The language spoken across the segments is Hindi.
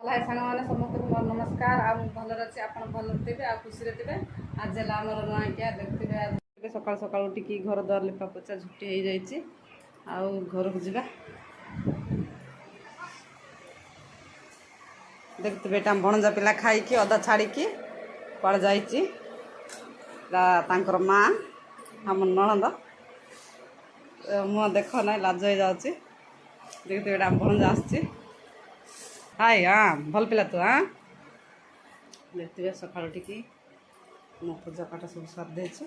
हाय सांगने समस्त को मोर नमस्कार। आ भल अच्छे आप भल थे आ खुशी थे। आज है आम नुआकिया देखते सकाल सकाल उठिकी घर द्वार लिपा पोचा झुटी हो जाइए। घर को जा देखते बेटा भणजा पिला खाई अदा छाड़ी कड़ जा माँ आम नणंद मुँह देख ना लाज हो जाऊँगी। देखते बेटा भणजा आस हाय हाँ भल पिला तू हाँ देखते सकाल उठिकी मो पूजा पाठ सब सारी देची।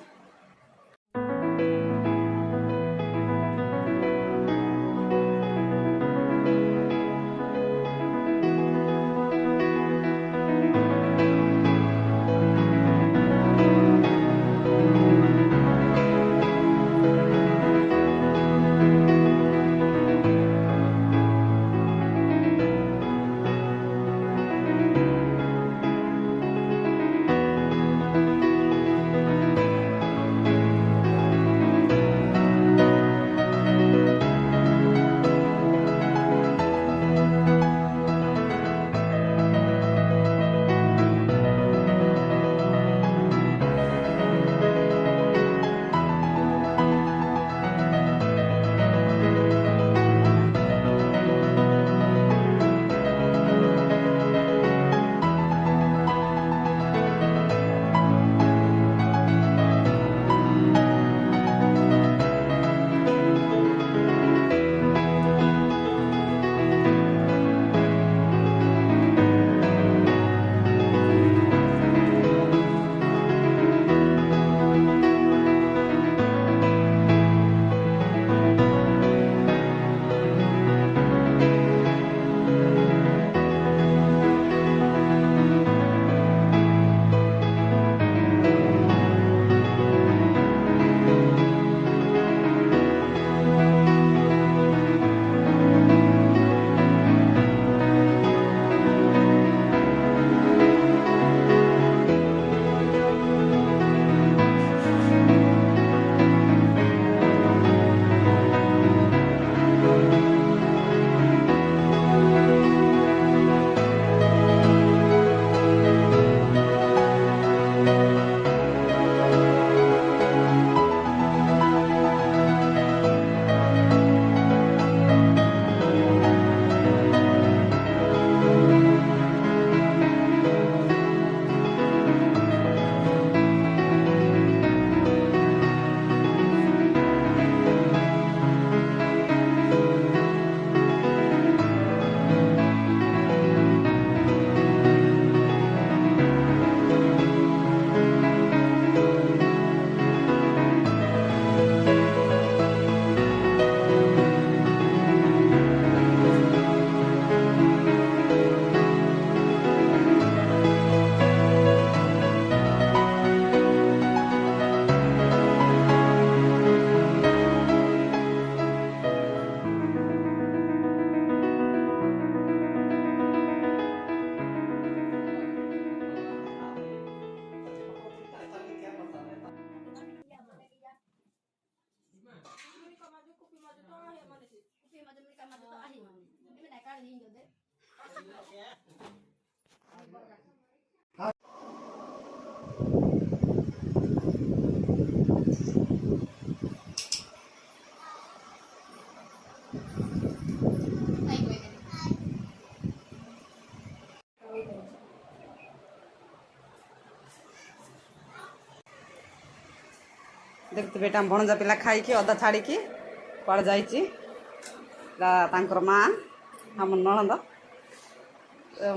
देखते बेटा भणजा पिला खाई अदा छाड़ी कड़ जा माँ आम नणंद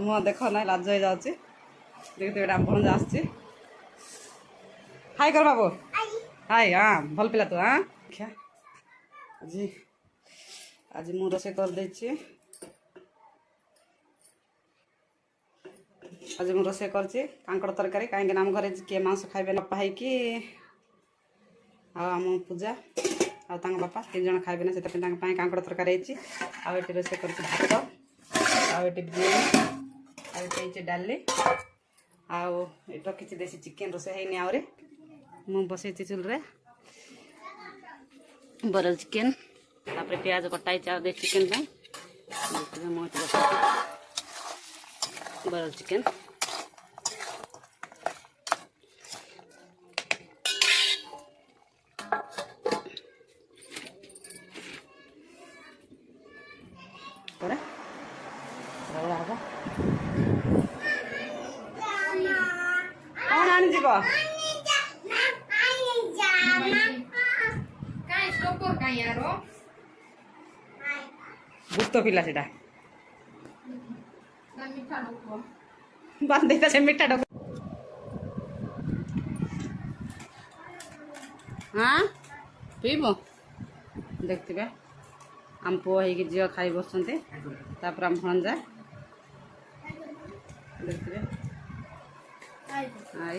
मुँह देख ना लाज हो जाऊँगी। देखते बेटा भणजा आस हाय कर बाबू हाय हाँ भल पिला तू हाँ आज आज मु रोसे कर देछि। आज मु रोसे करछि कांकड़ तरकारी कहीं आम घर किए मांस खाइबे न पाई कि आम पूजा आ बापा 3 जन खाइबे ना से कांकड़ तरकारी आठी रोसे कर भात आठी बिरयानी डाली रखी देसी चिकेन रोसे है आहरी मु बसई चुल्रे बरल चिकेन तापर प्याज कटाई दे चिकेन बॉयल चिकन। कौन आनी जीव भूत पिला से बांध से मिठा डक हाँ पीब देखते आम पुआ हो झील खाई बस आम भणजा देखते आई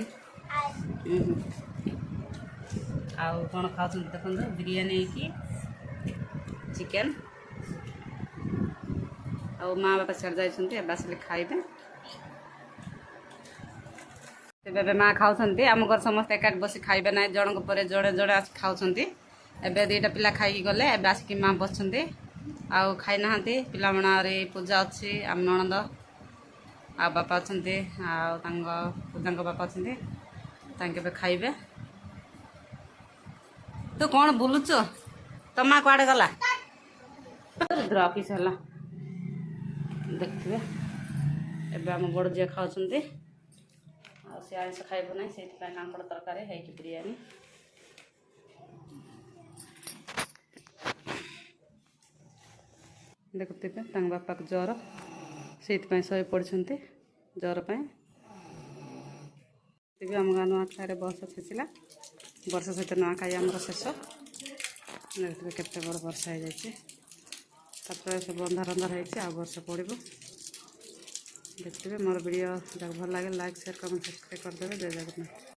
आउ कौन खाऊ देखो बिरियानी चिकेन आ माँ बापा छाड़ जाइए आसिले खाइबे तेरे माँ खाऊँ आम घर समस्त एकाठ बस खाइबे ना जन पर जड़े जड़े आस खाऊँ एबे दुईटा पिला खाई गले एबे आसिक माँ बस आउ खाई ना पिला पूजा अच्छी आम नणंद आ बापा अच्छा पूजा बापा अच्छा खाइबे। तू कौन बुलुच तो माँ कुआड़े गला रुद्र ऑफिस है देखिए एबे आम बड़ झील खाऊँ सी आइस खाइब ना से कांकड़ तरकारी है बिरियानी देखुते बापा को ज्वर से शहे पड़ते ज्वर पर आम गाँ नुआखाई बर्ष छेचला वर्ष सहित नुआखाई आम शेष देखते केते बड़ वर्षा हो जाए सब अंधार अंधार होती आ वर्षा पड़ो देखते मोर वीडियो जब भल लगे लाइक शेयर कमेंट सब्सक्राइब करदे। जय जगन्नाथ।